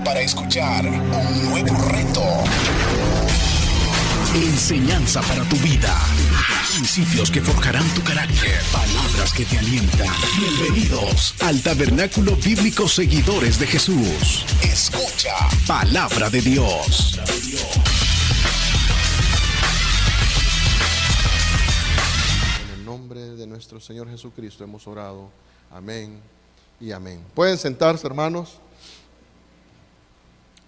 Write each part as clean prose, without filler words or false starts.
para escuchar un nuevo reto. Enseñanza para tu vida. Principios que forjarán tu carácter. Palabras que te alientan. Bienvenidos al Tabernáculo Bíblico Seguidores de Jesús. Escucha Palabra de Dios. En el nombre de nuestro Señor Jesucristo hemos orado. Amén y amén. Pueden sentarse, hermanos.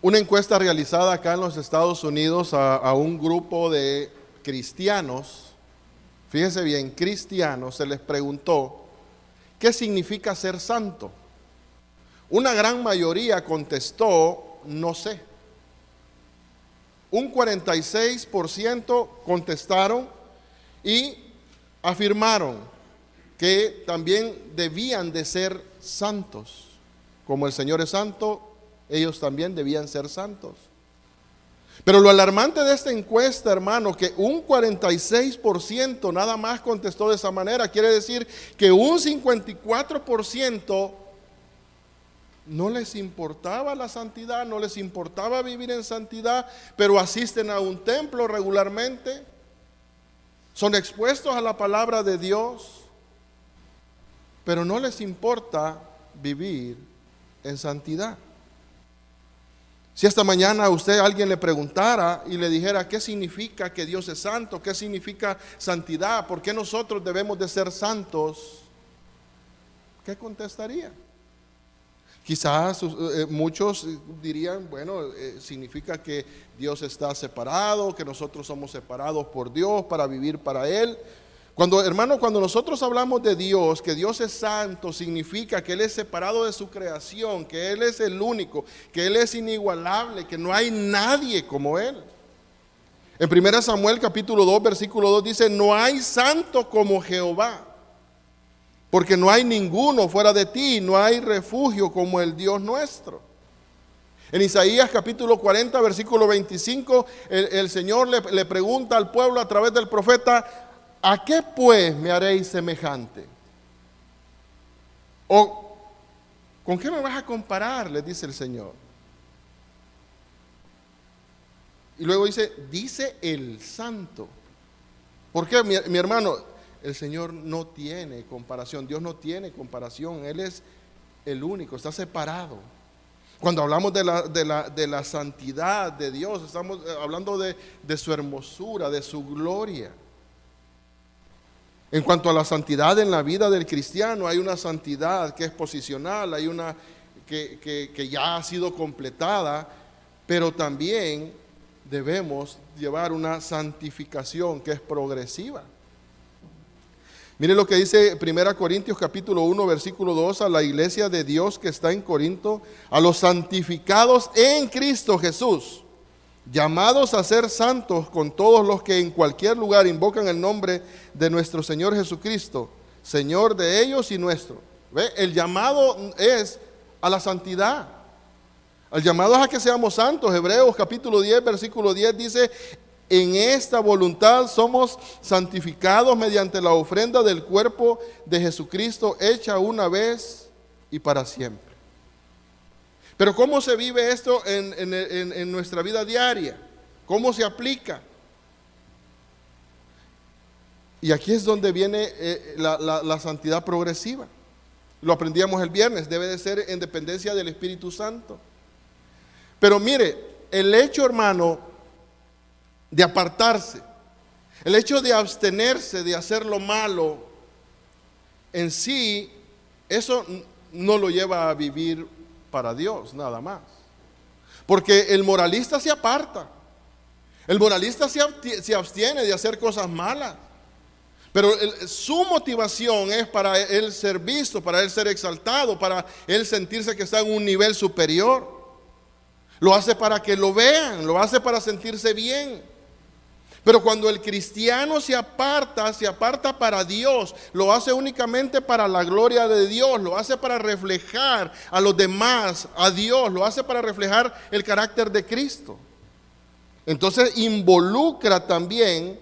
Una encuesta realizada acá en los Estados Unidos a un grupo de cristianos, fíjese bien, cristianos, se les preguntó ¿qué significa ser santo? Una gran mayoría contestó, no sé. Un 46% contestaron y afirmaron que también debían de ser santos. Como el Señor es santo, ellos también debían ser santos. Pero lo alarmante de esta encuesta, hermano, que un 46% nada más contestó de esa manera, quiere decir que un 54% no les importaba la santidad, no les importaba vivir en santidad, pero asisten a un templo regularmente, son expuestos a la palabra de Dios, pero no les importa vivir en santidad. Si esta mañana a usted alguien le preguntara y le dijera qué significa que Dios es santo, qué significa santidad, por qué nosotros debemos de ser santos, ¿qué contestaría? Quizás muchos dirían, bueno, significa que Dios está separado, que nosotros somos separados por Dios para vivir para Él. Cuando nosotros hablamos de Dios, que Dios es santo, significa que Él es separado de su creación, que Él es el único, que Él es inigualable, que no hay nadie como Él. En 1 Samuel capítulo 2, versículo 2 dice, no hay santo como Jehová, porque no hay ninguno fuera de ti, no hay refugio como el Dios nuestro. En Isaías capítulo 40, versículo 25, el Señor le pregunta al pueblo a través del profeta, ¿a qué pues me haréis semejante? ¿O con qué me vas a comparar? Le dice el Señor. Y luego dice el santo. ¿Por qué, mi hermano? El Señor no tiene comparación. Dios no tiene comparación. Él es el único, está separado. Cuando hablamos de la santidad de Dios, estamos hablando de su hermosura, de su gloria. En cuanto a la santidad en la vida del cristiano, hay una santidad que es posicional, hay una que ya ha sido completada, pero también debemos llevar una santificación que es progresiva. Mire lo que dice 1 Corintios capítulo 1, versículo 2, a la iglesia de Dios que está en Corinto, a los santificados en Cristo Jesús, llamados a ser santos con todos los que en cualquier lugar invocan el nombre de nuestro Señor Jesucristo, Señor de ellos y nuestro. ¿Ve? El llamado es a la santidad. El llamado es a que seamos santos. Hebreos capítulo 10, versículo 10 dice, en esta voluntad somos santificados mediante la ofrenda del cuerpo de Jesucristo hecha una vez y para siempre. Pero ¿cómo se vive esto en nuestra vida diaria? ¿Cómo se aplica? Y aquí es donde viene la santidad progresiva. Lo aprendíamos el viernes, debe de ser en dependencia del Espíritu Santo. Pero mire, el hecho, hermano, de apartarse, el hecho de abstenerse de hacer lo malo, en sí, eso no lo lleva a vivir para Dios, nada más. Porque el moralista se aparta. El moralista se abstiene de hacer cosas malas. Pero su motivación es para él ser visto, para él ser exaltado, para él sentirse que está en un nivel superior. Lo hace para que lo vean, lo hace para sentirse bien. Pero cuando el cristiano se aparta para Dios, lo hace únicamente para la gloria de Dios, lo hace para reflejar a los demás, a Dios, lo hace para reflejar el carácter de Cristo. Entonces involucra también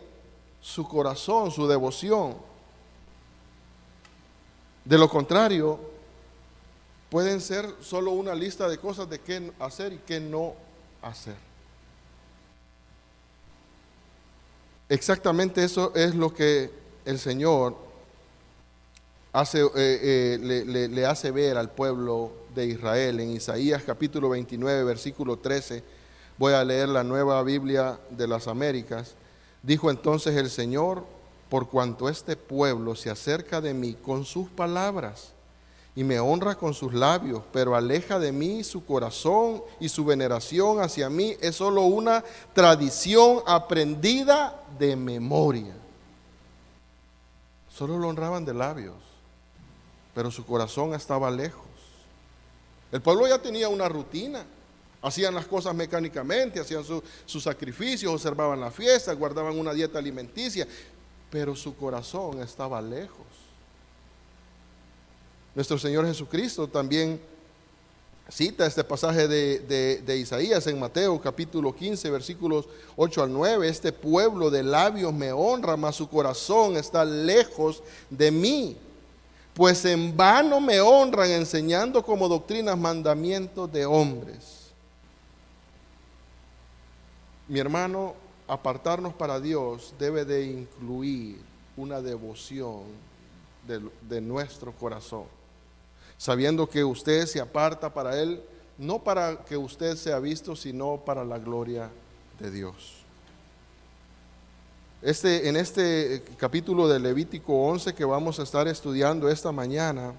su corazón, su devoción. De lo contrario, pueden ser solo una lista de cosas de qué hacer y qué no hacer. Exactamente eso es lo que el Señor le hace ver al pueblo de Israel. En Isaías capítulo 29, versículo 13, voy a leer la Nueva Biblia de las Américas. Dijo entonces el Señor: por cuanto este pueblo se acerca de mí con sus palabras y me honra con sus labios, pero aleja de mí su corazón, y su veneración hacia mí es solo una tradición aprendida de memoria. Solo lo honraban de labios, pero su corazón estaba lejos. El pueblo ya tenía una rutina. Hacían las cosas mecánicamente, hacían sus sacrificios, observaban la fiesta, guardaban una dieta alimenticia, pero su corazón estaba lejos. Nuestro Señor Jesucristo también cita este pasaje de Isaías en Mateo capítulo 15, versículos 8 al 9. Este pueblo de labios me honra, mas su corazón está lejos de mí. Pues en vano me honran, enseñando como doctrinas mandamientos de hombres. Mi hermano, apartarnos para Dios debe de incluir una devoción de nuestro corazón, sabiendo que usted se aparta para Él, no para que usted sea visto, sino para la gloria de Dios. En este capítulo de Levítico 11 que vamos a estar estudiando esta mañana,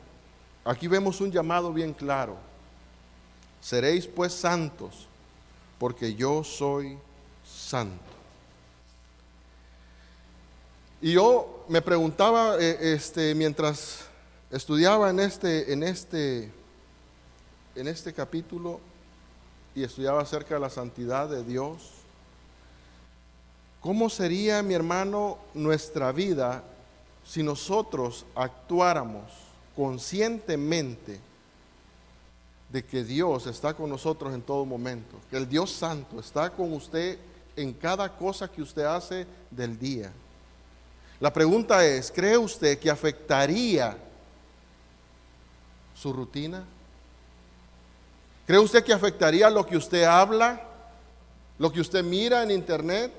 aquí vemos un llamado bien claro: seréis pues santos, porque yo soy santo. Y yo me preguntaba mientras estudiaba en este capítulo y estudiaba acerca de la santidad de Dios, ¿cómo sería, mi hermano, nuestra vida si nosotros actuáramos conscientemente de que Dios está con nosotros en todo momento, que el Dios Santo está con usted en cada cosa que usted hace del día? La pregunta es: ¿cree usted que afectaría su rutina? ¿Cree usted que afectaría lo que usted habla, lo que usted mira en internet,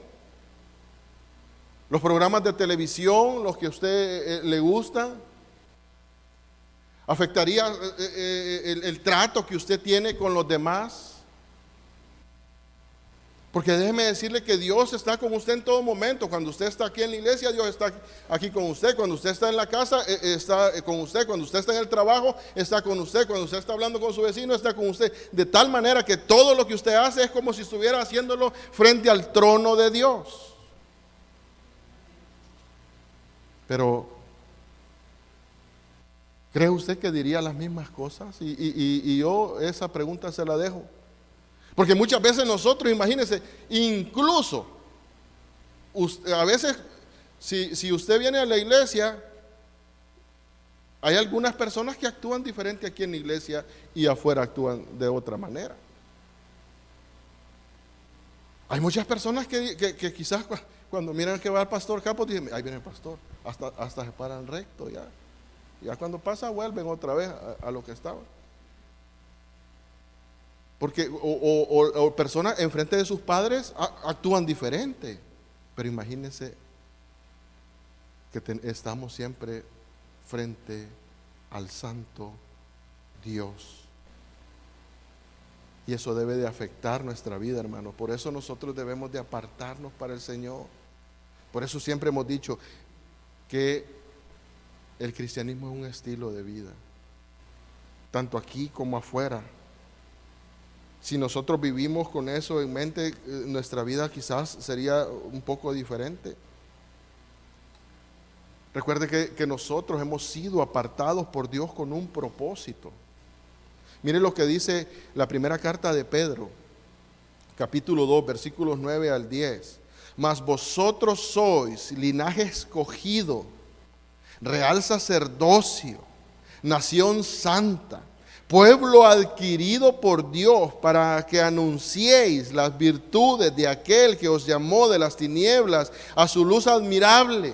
los programas de televisión, los que a usted le gustan? ¿Afectaría el trato que usted tiene con los demás? Porque déjeme decirle que Dios está con usted en todo momento. Cuando usted está aquí en la iglesia, Dios está aquí con usted. Cuando usted está en la casa, está con usted. Cuando usted está en el trabajo, está con usted. Cuando usted está hablando con su vecino, está con usted. De tal manera que todo lo que usted hace es como si estuviera haciéndolo frente al trono de Dios. Pero, ¿cree usted que diría las mismas cosas? Y yo esa pregunta se la dejo. Porque muchas veces nosotros, imagínense, incluso a veces si usted viene a la iglesia, hay algunas personas que actúan diferente aquí en la iglesia y afuera actúan de otra manera. Hay muchas personas que quizás cuando miran que va el pastor Capo, dicen: ahí viene el pastor, hasta se paran recto ya. Ya cuando pasa vuelven otra vez a lo que estaban. Porque o personas enfrente de sus padres actúan diferente. Pero imagínense que estamos siempre frente al santo Dios. Y eso debe de afectar nuestra vida, hermano. Por eso nosotros debemos de apartarnos para el Señor. Por eso siempre hemos dicho que el cristianismo es un estilo de vida, tanto aquí como afuera. Si nosotros vivimos con eso en mente, nuestra vida quizás sería un poco diferente. Recuerde que nosotros hemos sido apartados por Dios con un propósito. Mire lo que dice la primera carta de Pedro, capítulo 2, versículos 9 al 10. Mas vosotros sois linaje escogido, real sacerdocio, nación santa, pueblo adquirido por Dios, para que anunciéis las virtudes de aquel que os llamó de las tinieblas a su luz admirable.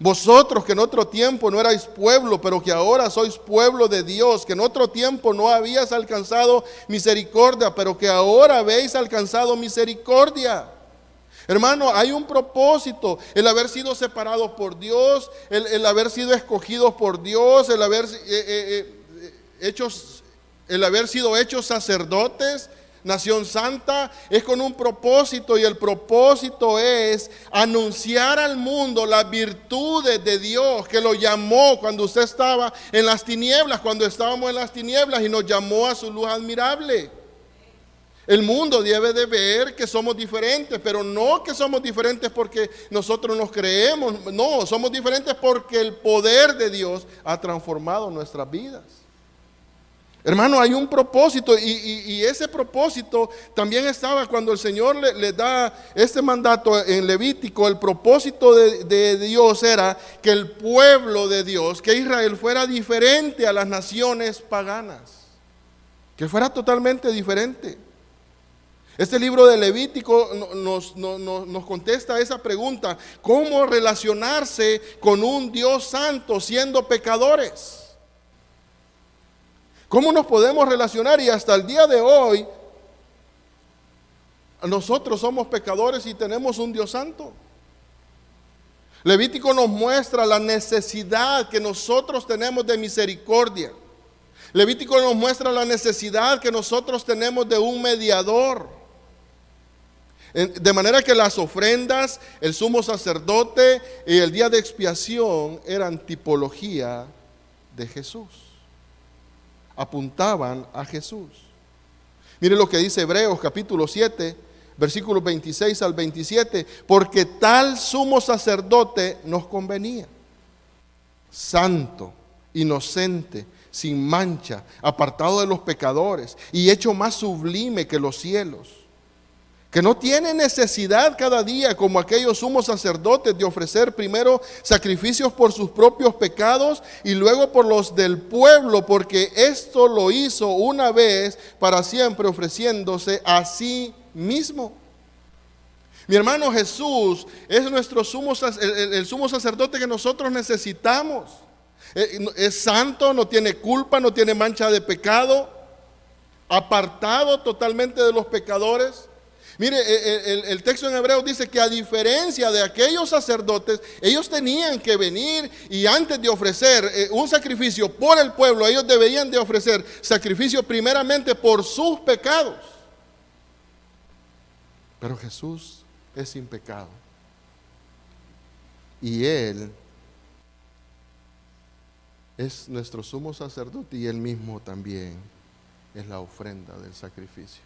Vosotros que en otro tiempo no erais pueblo, pero que ahora sois pueblo de Dios, que en otro tiempo no habías alcanzado misericordia, pero que ahora habéis alcanzado misericordia. Hermano, hay un propósito, el haber sido separados por Dios, el haber sido escogidos por Dios, el haber sido hechos sacerdotes, nación santa, es con un propósito, y el propósito es anunciar al mundo las virtudes de Dios que lo llamó cuando usted estaba en las tinieblas, cuando estábamos en las tinieblas, y nos llamó a su luz admirable. El mundo debe de ver que somos diferentes, pero no que somos diferentes porque nosotros nos creemos, no, somos diferentes porque el poder de Dios ha transformado nuestras vidas. Hermano, hay un propósito, y ese propósito también estaba cuando el Señor le da este mandato en Levítico. El propósito de Dios era que el pueblo de Dios, que Israel fuera diferente a las naciones paganas, que fuera totalmente diferente. Este libro de Levítico nos contesta esa pregunta: ¿cómo relacionarse con un Dios santo siendo pecadores? ¿Cómo nos podemos relacionar? Y hasta el día de hoy, nosotros somos pecadores y tenemos un Dios santo. Levítico nos muestra la necesidad que nosotros tenemos de misericordia. Levítico nos muestra la necesidad que nosotros tenemos de un mediador. De manera que las ofrendas, el sumo sacerdote y el día de expiación eran tipología de Jesús. Apuntaban a Jesús. Mire lo que dice Hebreos capítulo 7, versículos 26 al 27. Porque tal sumo sacerdote nos convenía, santo, inocente, sin mancha, apartado de los pecadores y hecho más sublime que los cielos, que no tiene necesidad cada día, como aquellos sumos sacerdotes, de ofrecer primero sacrificios por sus propios pecados y luego por los del pueblo, porque esto lo hizo una vez para siempre, ofreciéndose a sí mismo. Mi hermano, Jesús es nuestro el sumo sacerdote que nosotros necesitamos. Es santo, no tiene culpa, no tiene mancha de pecado, apartado totalmente de los pecadores. Mire, el texto en Hebreos dice que a diferencia de aquellos sacerdotes, ellos tenían que venir y antes de ofrecer un sacrificio por el pueblo, ellos deberían de ofrecer sacrificio primeramente por sus pecados. Pero Jesús es sin pecado. Y Él es nuestro sumo sacerdote, y Él mismo también es la ofrenda del sacrificio.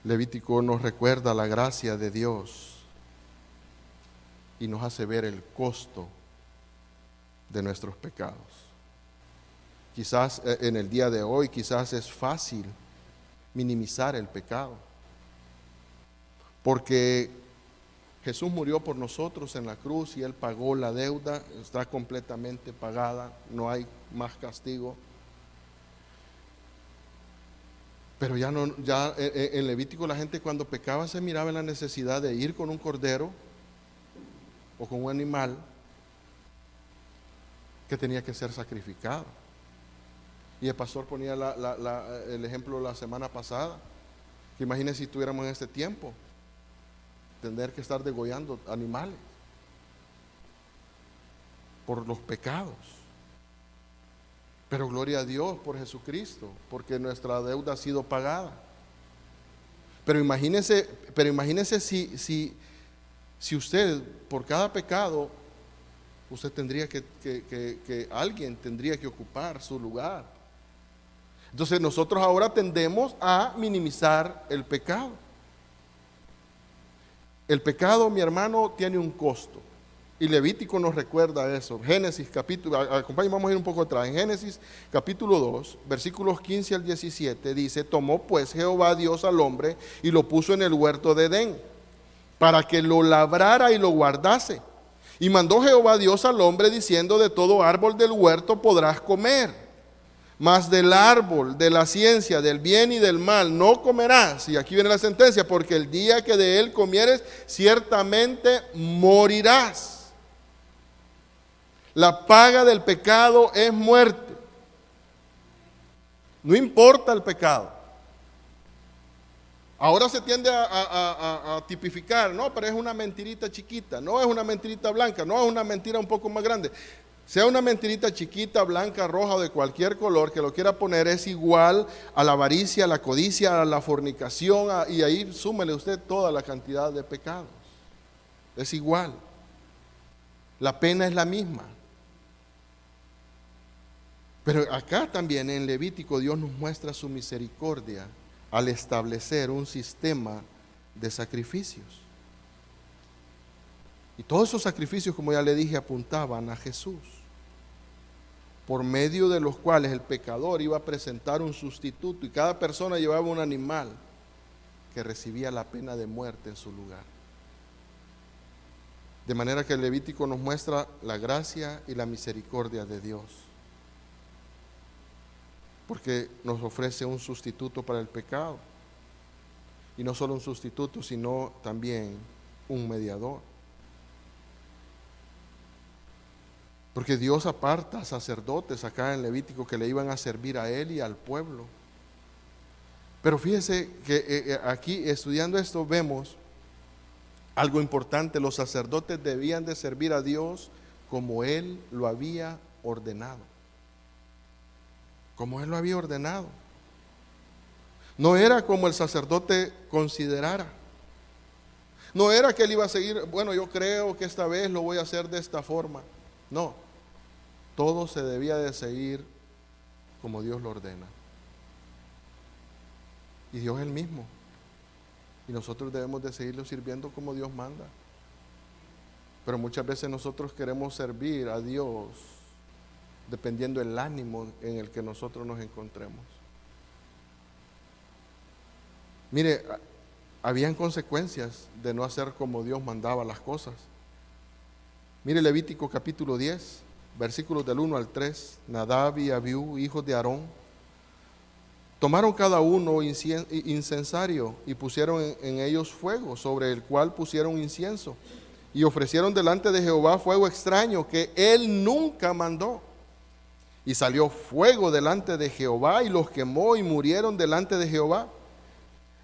Levítico nos recuerda la gracia de Dios y nos hace ver el costo de nuestros pecados. Quizás en el día de hoy, quizás es fácil minimizar el pecado, porque Jesús murió por nosotros en la cruz y Él pagó la deuda, está completamente pagada, no hay más castigo. Pero ya en Levítico la gente cuando pecaba se miraba en la necesidad de ir con un cordero o con un animal que tenía que ser sacrificado. Y el pastor ponía el ejemplo la semana pasada, que imagínense si estuviéramos en este tiempo, tener que estar degollando animales por los pecados. Pero gloria a Dios por Jesucristo, porque nuestra deuda ha sido pagada. Pero imagínese si usted, por cada pecado, usted tendría que alguien tendría que ocupar su lugar. Entonces nosotros ahora tendemos a minimizar el pecado. El pecado, mi hermano, tiene un costo. Y Levítico nos recuerda eso. Génesis capítulo, acompáñenme, vamos a ir un poco atrás. En Génesis capítulo 2, versículos 15 al 17, dice: tomó pues Jehová Dios al hombre y lo puso en el huerto de Edén, para que lo labrara y lo guardase. Y mandó Jehová Dios al hombre diciendo: de todo árbol del huerto podrás comer, mas del árbol de la ciencia del bien y del mal no comerás. Y aquí viene la sentencia: porque el día que de él comieres, ciertamente morirás. La paga del pecado es muerte. No importa el pecado. Ahora se tiende a tipificar, no, pero es una mentirita chiquita, no es una mentirita blanca, no es una mentira un poco más grande. Sea una mentirita chiquita, blanca, roja o de cualquier color que lo quiera poner, es igual a la avaricia, a la codicia, a la fornicación, y ahí súmele usted toda la cantidad de pecados. Es igual. La pena es la misma. Pero acá también en Levítico Dios nos muestra su misericordia al establecer un sistema de sacrificios. Y todos esos sacrificios, como ya le dije, apuntaban a Jesús, por medio de los cuales el pecador iba a presentar un sustituto y cada persona llevaba un animal que recibía la pena de muerte en su lugar. De manera que el Levítico nos muestra la gracia y la misericordia de Dios, porque nos ofrece un sustituto para el pecado. Y no solo un sustituto, sino también un mediador. Porque Dios aparta sacerdotes acá en Levítico que le iban a servir a él y al pueblo. Pero fíjese que aquí estudiando esto vemos algo importante. Los sacerdotes debían de servir a Dios como Él lo había ordenado. Como Él lo había ordenado. No era como el sacerdote considerara. No era que él iba a seguir, bueno, yo creo que esta vez lo voy a hacer de esta forma. No, todo se debía de seguir como Dios lo ordena. Y Dios es el mismo. Y nosotros debemos de seguirlo sirviendo como Dios manda. Pero muchas veces nosotros queremos servir a Dios dependiendo del ánimo en el que nosotros nos encontremos. Mire, habían consecuencias de no hacer como Dios mandaba las cosas. Mire Levítico capítulo 10, versículos del 1 al 3. Nadab y Abiú, hijos de Aarón, tomaron cada uno incensario y pusieron en ellos fuego, sobre el cual pusieron incienso, y ofrecieron delante de Jehová fuego extraño que él nunca mandó. Y salió fuego delante de Jehová y los quemó y murieron delante de Jehová.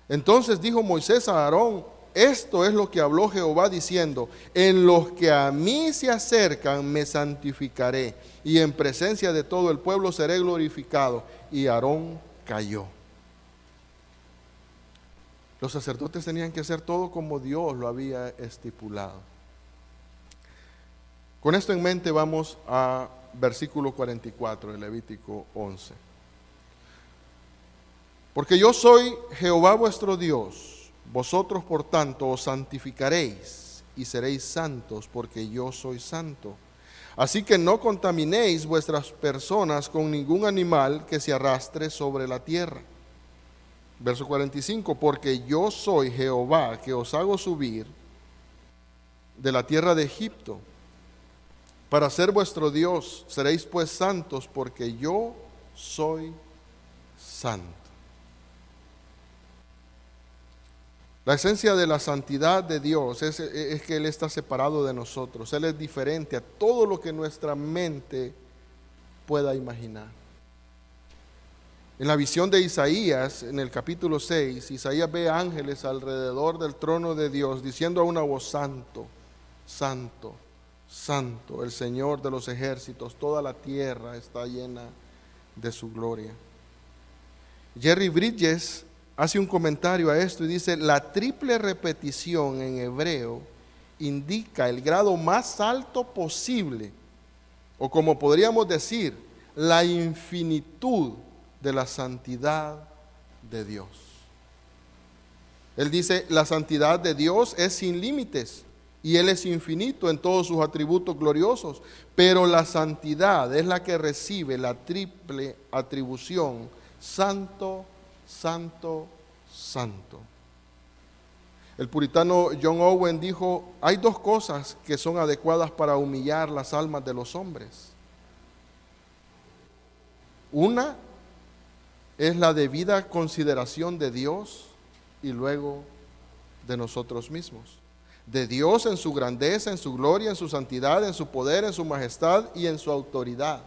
Entonces dijo Moisés a Aarón: esto es lo que habló Jehová diciendo: en los que a mí se acercan me santificaré, y en presencia de todo el pueblo seré glorificado. Y Aarón cayó. Los sacerdotes tenían que hacer todo como Dios lo había estipulado. Con esto en mente vamos a versículo 44 de Levítico 11. Porque yo soy Jehová vuestro Dios, vosotros por tanto os santificaréis y seréis santos, porque yo soy santo. Así que no contaminéis vuestras personas con ningún animal que se arrastre sobre la tierra. Verso 45, porque yo soy Jehová que os hago subir de la tierra de Egipto para ser vuestro Dios. Seréis pues santos, porque yo soy santo. La esencia de la santidad de Dios es que Él está separado de nosotros. Él es diferente a todo lo que nuestra mente pueda imaginar. En la visión de Isaías, en el capítulo 6, Isaías ve ángeles alrededor del trono de Dios, diciendo a una voz: santo, santo, santo, el Señor de los ejércitos, toda la tierra está llena de su gloria. Jerry Bridges hace un comentario a esto y dice: la triple repetición en hebreo indica el grado más alto posible, o como podríamos decir, la infinitud de la santidad de Dios. Él dice: la santidad de Dios es sin límites y Él es infinito en todos sus atributos gloriosos, pero la santidad es la que recibe la triple atribución: santo, santo, santo. El puritano John Owen dijo: hay dos cosas que son adecuadas para humillar las almas de los hombres. Una es la debida consideración de Dios y luego de nosotros mismos. de Dios en su grandeza, en su gloria, en su santidad, en su poder, en su majestad y en su autoridad.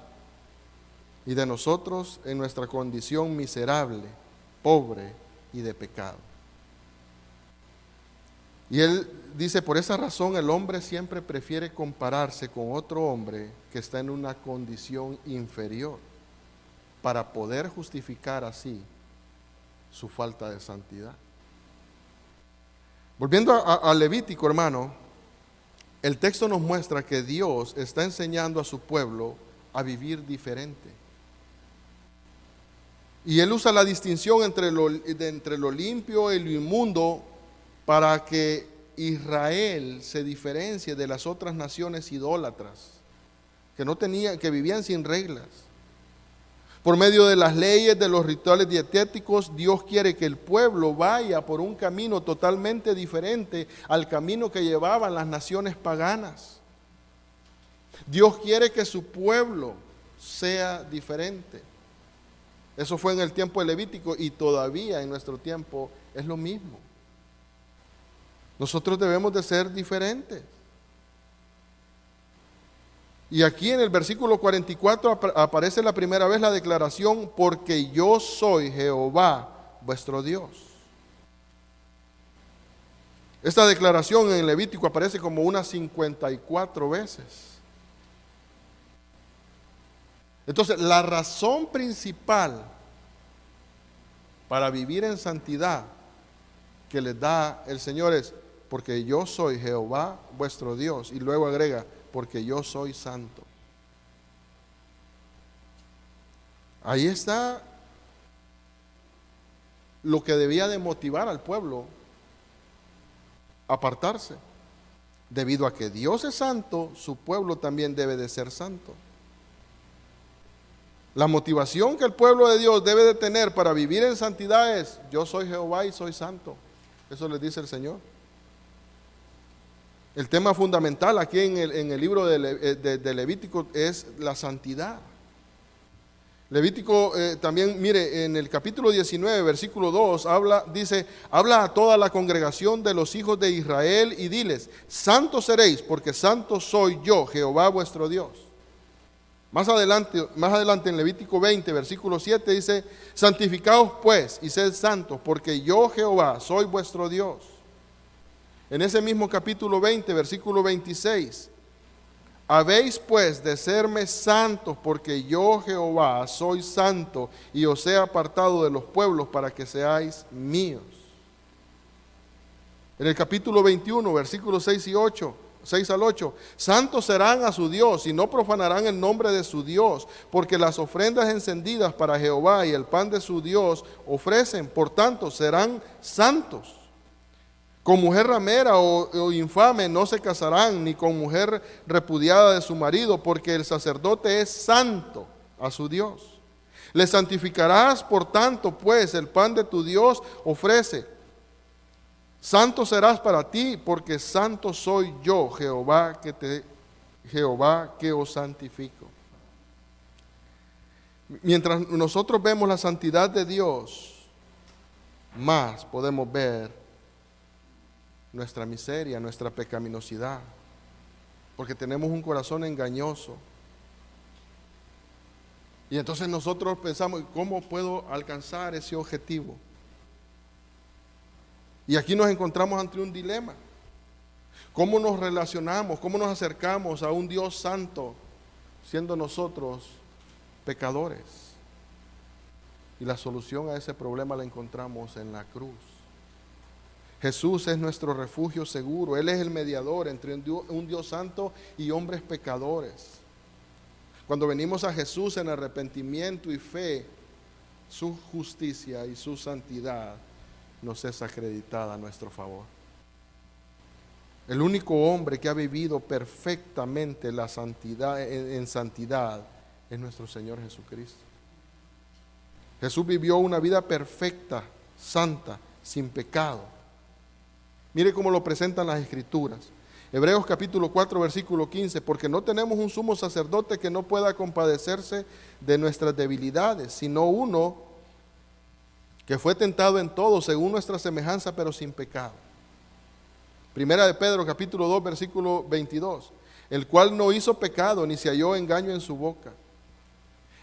Y de nosotros en nuestra condición miserable, pobre y de pecado. Y él dice, por esa razón el hombre siempre prefiere compararse con otro hombre que está en una condición inferior, para poder justificar así su falta de santidad. Volviendo a Levítico, hermano, el texto nos muestra que Dios está enseñando a su pueblo a vivir diferente. Y él usa la distinción entre lo limpio y lo inmundo para que Israel se diferencie de las otras naciones idólatras que vivían sin reglas. Por medio de las leyes, de los rituales dietéticos, Dios quiere que el pueblo vaya por un camino totalmente diferente al camino que llevaban las naciones paganas. Dios quiere que su pueblo sea diferente. Eso fue en el tiempo de Levítico y todavía en nuestro tiempo es lo mismo. Nosotros debemos de ser diferentes. Y aquí en el versículo 44 aparece la primera vez la declaración, porque yo soy Jehová, vuestro Dios. Esta declaración en Levítico aparece como unas 54 veces. Entonces, la razón principal para vivir en santidad que les da el Señor es, porque yo soy Jehová, vuestro Dios. Y luego agrega, porque yo soy santo. Ahí está lo que debía de motivar al pueblo a apartarse. Debido a que Dios es santo, su pueblo también debe de ser santo. La motivación que el pueblo de Dios debe de tener para vivir en santidad es, yo soy Jehová y soy santo. Eso les dice el Señor. El tema fundamental aquí en el libro de Levítico es la santidad. Levítico también, mire, en el capítulo 19, versículo 2, dice, habla a toda la congregación de los hijos de Israel y diles, santos seréis, porque santo soy yo, Jehová vuestro Dios. Más adelante en Levítico 20, versículo 7 dice, santificaos pues y sed santos, porque yo Jehová soy vuestro Dios. En ese mismo capítulo 20, versículo 26, habéis pues de serme santos, porque yo Jehová soy santo y os he apartado de los pueblos para que seáis míos. En el capítulo 21, versículos 6 al 8, santos serán a su Dios y no profanarán el nombre de su Dios, porque las ofrendas encendidas para Jehová y el pan de su Dios ofrecen, por tanto serán santos. Con mujer ramera o infame no se casarán, ni con mujer repudiada de su marido, porque el sacerdote es santo a su Dios. Le santificarás, por tanto, pues el pan de tu Dios ofrece. Santo serás para ti, porque santo soy yo, Jehová que os santifico. Mientras nosotros vemos la santidad de Dios, más podemos ver nuestra miseria, nuestra pecaminosidad, porque tenemos un corazón engañoso. Y entonces nosotros pensamos, ¿cómo puedo alcanzar ese objetivo? Y aquí nos encontramos ante un dilema. ¿Cómo nos relacionamos, cómo nos acercamos a un Dios santo, siendo nosotros pecadores? Y la solución a ese problema la encontramos en la cruz. Jesús es nuestro refugio seguro. Él es el mediador entre un Dios santo y hombres pecadores. Cuando venimos a Jesús en arrepentimiento y fe, su justicia y su santidad nos es acreditada a nuestro favor. El único hombre que ha vivido perfectamente la santidad, en santidad es nuestro Señor Jesucristo. Jesús vivió una vida perfecta, santa, sin pecado. Mire cómo lo presentan las Escrituras. Hebreos capítulo 4, versículo 15, porque no tenemos un sumo sacerdote que no pueda compadecerse de nuestras debilidades, sino uno que fue tentado en todo según nuestra semejanza, pero sin pecado. Primera de Pedro, capítulo 2, versículo 22. El cual no hizo pecado, ni se halló engaño en su boca.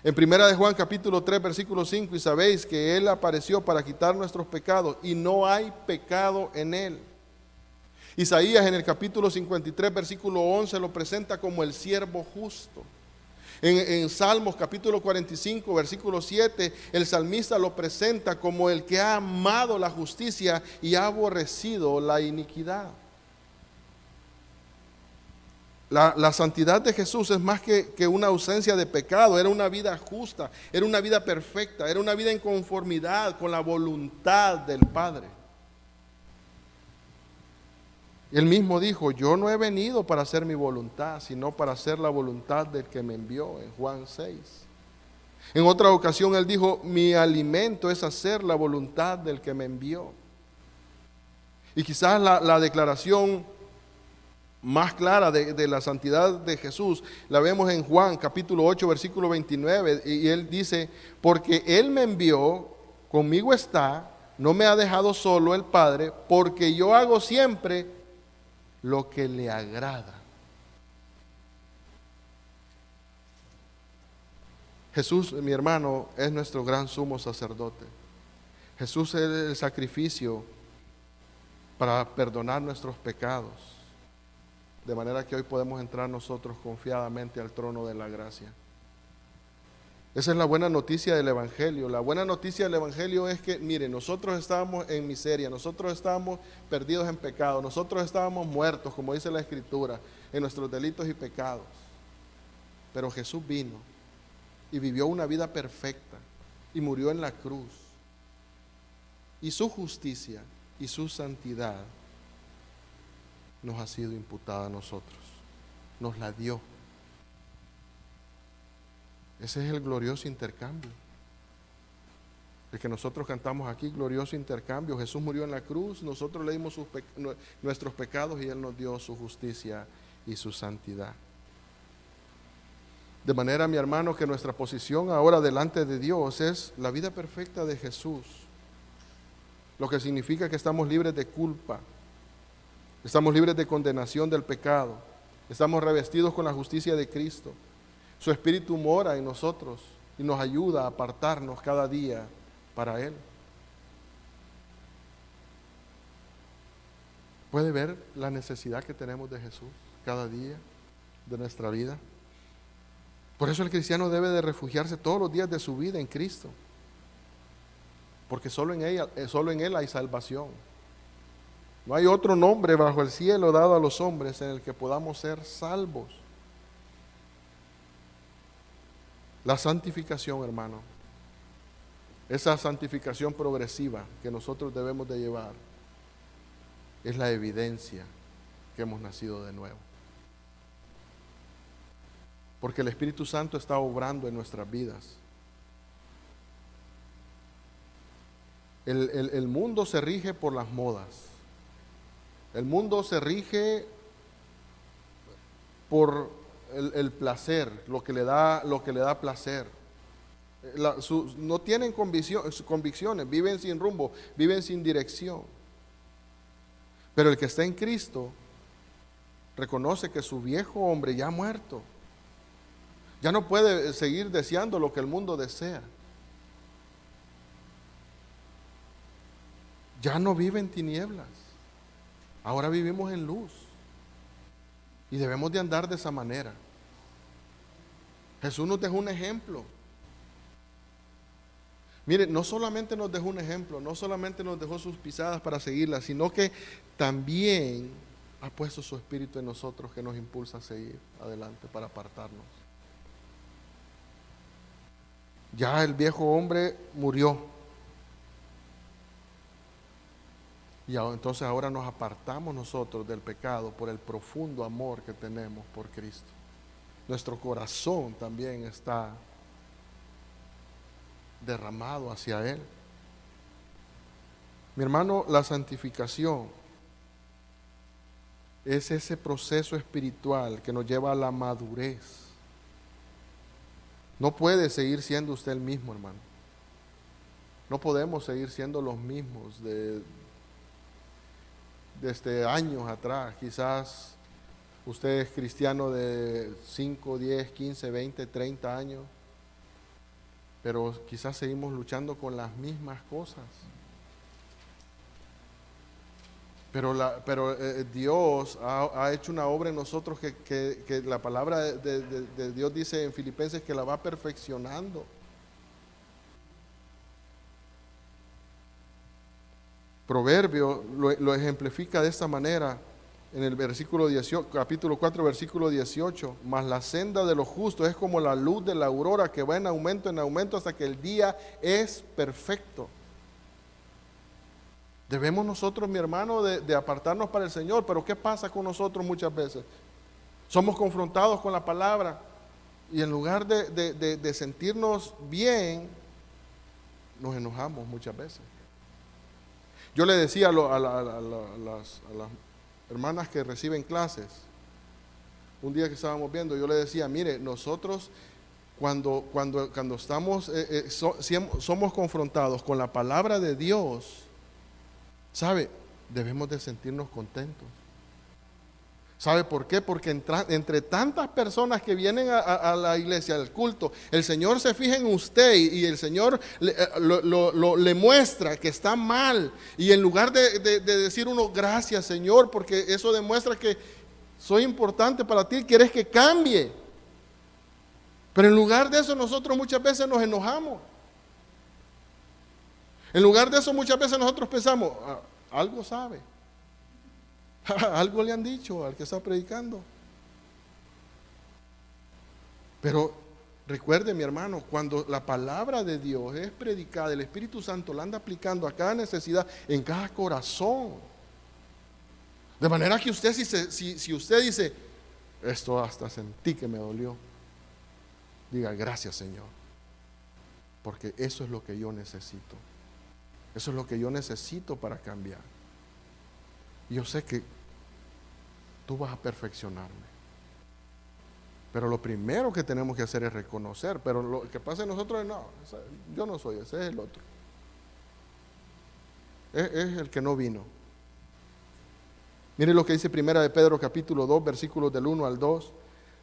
En Primera de Juan, capítulo 3, versículo 5, y sabéis que Él apareció para quitar nuestros pecados, y no hay pecado en Él. Isaías en el capítulo 53, versículo 11, lo presenta como el siervo justo. En Salmos capítulo 45, versículo 7, el salmista lo presenta como el que ha amado la justicia y ha aborrecido la iniquidad. La santidad de Jesús es más que una ausencia de pecado. Era una vida justa, era una vida perfecta, era una vida en conformidad con la voluntad del Padre. Él mismo dijo: yo no he venido para hacer mi voluntad, sino para hacer la voluntad del que me envió, en Juan 6. En otra ocasión Él dijo: mi alimento es hacer la voluntad del que me envió. Y quizás la declaración más clara de la santidad de Jesús la vemos en Juan capítulo 8, versículo 29, y Él dice: porque Él me envió, conmigo está, no me ha dejado solo el Padre, porque yo hago siempre lo que le agrada. Jesús, mi hermano, es nuestro gran sumo sacerdote. Jesús es el sacrificio para perdonar nuestros pecados, de manera que hoy podemos entrar nosotros confiadamente al trono de la gracia. Esa es la buena noticia del Evangelio. La buena noticia del Evangelio es que, mire, nosotros estábamos en miseria, nosotros estábamos perdidos en pecado, nosotros estábamos muertos, como dice la Escritura, en nuestros delitos y pecados. Pero Jesús vino y vivió una vida perfecta y murió en la cruz. Y su justicia y su santidad nos ha sido imputada a nosotros, nos la dio. Ese es el glorioso intercambio, el que nosotros cantamos aquí, glorioso intercambio. Jesús murió en la cruz, nosotros le dimos nuestros pecados y Él nos dio su justicia y su santidad. De manera, mi hermano, que nuestra posición ahora delante de Dios es la vida perfecta de Jesús, lo que significa que estamos libres de culpa, estamos libres de condenación del pecado, estamos revestidos con la justicia de Cristo. Su Espíritu mora en nosotros y nos ayuda a apartarnos cada día para Él. ¿Puede ver la necesidad que tenemos de Jesús cada día de nuestra vida? Por eso el cristiano debe de refugiarse todos los días de su vida en Cristo, porque solo en Él hay salvación. No hay otro nombre bajo el cielo dado a los hombres en el que podamos ser salvos. La santificación, hermano, esa santificación progresiva que nosotros debemos de llevar, es la evidencia que hemos nacido de nuevo. Porque el Espíritu Santo está obrando en nuestras vidas. El mundo se rige por las modas. El mundo se rige por el placer, lo que le da placer. No tienen convicciones, viven sin rumbo, viven sin dirección. Pero el que está en Cristo reconoce que su viejo hombre ya ha muerto. Ya no puede seguir deseando lo que el mundo desea. Ya no vive en tinieblas. Ahora vivimos en luz. Y debemos de andar de esa manera. Jesús nos dejó un ejemplo. Mire, no solamente nos dejó un ejemplo, no solamente nos dejó sus pisadas para seguirlas, sino que también ha puesto su Espíritu en nosotros que nos impulsa a seguir adelante para apartarnos. Ya el viejo hombre murió. Y entonces ahora nos apartamos nosotros del pecado por el profundo amor que tenemos por Cristo. Nuestro corazón también está derramado hacia Él. Mi hermano, la santificación es ese proceso espiritual que nos lleva a la madurez. No puede seguir siendo usted el mismo, hermano. No podemos seguir siendo los mismos desde años atrás. Quizás usted es cristiano de 5, 10, 15, 20, 30 años, pero quizás seguimos luchando con las mismas cosas. Pero Dios ha hecho una obra en nosotros que la palabra de Dios dice en Filipenses que la va perfeccionando. Proverbio lo ejemplifica de esta manera en el versículo 18, capítulo 4, versículo 18. Mas la senda de los justos es como la luz de la aurora que va en aumento hasta que el día es perfecto. Debemos nosotros, mi hermano, de apartarnos para el Señor. Pero ¿qué pasa con nosotros muchas veces? Somos confrontados con la palabra y en lugar de sentirnos bien, nos enojamos muchas veces. Yo le decía a las hermanas que reciben clases, un día que estábamos viendo, yo le decía, mire, nosotros cuando estamos, somos confrontados con la palabra de Dios, ¿sabe? Debemos de sentirnos contentos. ¿Sabe por qué? Porque entre tantas personas que vienen a la iglesia, al culto, el Señor se fija en usted y el Señor le muestra que está mal. Y en lugar de decir uno, gracias Señor, porque eso demuestra que soy importante para ti, quieres que cambie. Pero en lugar de eso nosotros muchas veces nos enojamos. En lugar de eso muchas veces nosotros pensamos, algo sabe. Algo le han dicho al que está predicando. Pero recuerde, mi hermano, cuando la palabra de Dios es predicada, el Espíritu Santo la anda aplicando a cada necesidad, en cada corazón. De manera que usted, si usted dice, esto hasta sentí que me dolió, diga, gracias Señor, porque eso es lo que yo necesito. Eso es lo que yo necesito para cambiar. Yo sé que tú vas a perfeccionarme. Pero lo primero que tenemos que hacer es reconocer. Pero lo que pasa en nosotros es, no, yo no soy ese, es el otro. Es el que no vino. Mire lo que dice Primera de Pedro capítulo 2, versículos del 1 al 2.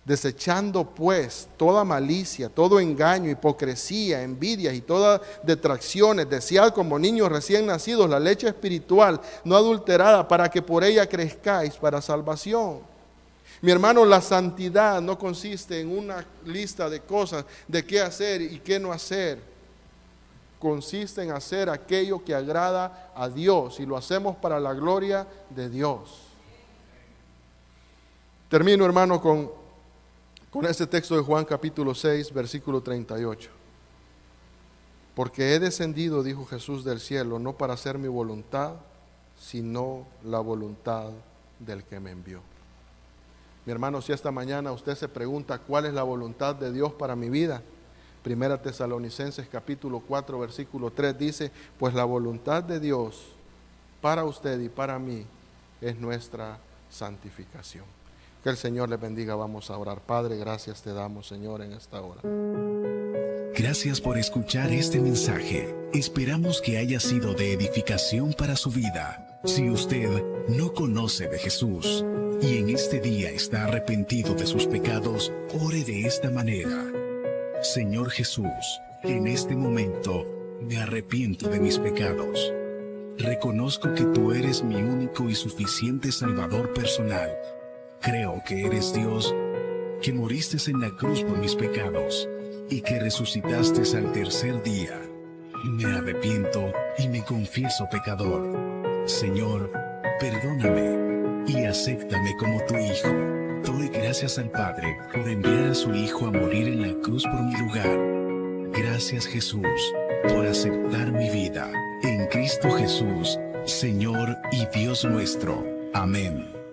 Desechando pues toda malicia, todo engaño, hipocresía, envidias y todas detracciones, desead como niños recién nacidos la leche espiritual, no adulterada, para que por ella crezcáis para salvación. Mi hermano, la santidad no consiste en una lista de cosas de qué hacer y qué no hacer. Consiste en hacer aquello que agrada a Dios y lo hacemos para la gloria de Dios. Termino, hermano, con este texto de Juan capítulo 6, versículo 38. Porque he descendido, dijo Jesús, del cielo, no para hacer mi voluntad, sino la voluntad del que me envió. Mi hermano, si esta mañana usted se pregunta cuál es la voluntad de Dios para mi vida, Primera Tesalonicenses capítulo 4, versículo 3 dice, pues la voluntad de Dios para usted y para mí es nuestra santificación. Que el Señor les bendiga. Vamos a orar. Padre, gracias te damos, Señor, en esta hora. Gracias por escuchar este mensaje. Esperamos que haya sido de edificación para su vida. Si usted no conoce de Jesús y en este día está arrepentido de sus pecados, ore de esta manera. Señor Jesús, en este momento me arrepiento de mis pecados. Reconozco que tú eres mi único y suficiente Salvador personal. Creo que eres Dios, que moriste en la cruz por mis pecados y que resucitaste al tercer día. Me arrepiento y me confieso pecador. Señor, perdóname y acéptame como tu Hijo. Doy gracias al Padre por enviar a su Hijo a morir en la cruz por mi lugar. Gracias, Jesús, por aceptar mi vida. En Cristo Jesús, Señor y Dios nuestro. Amén.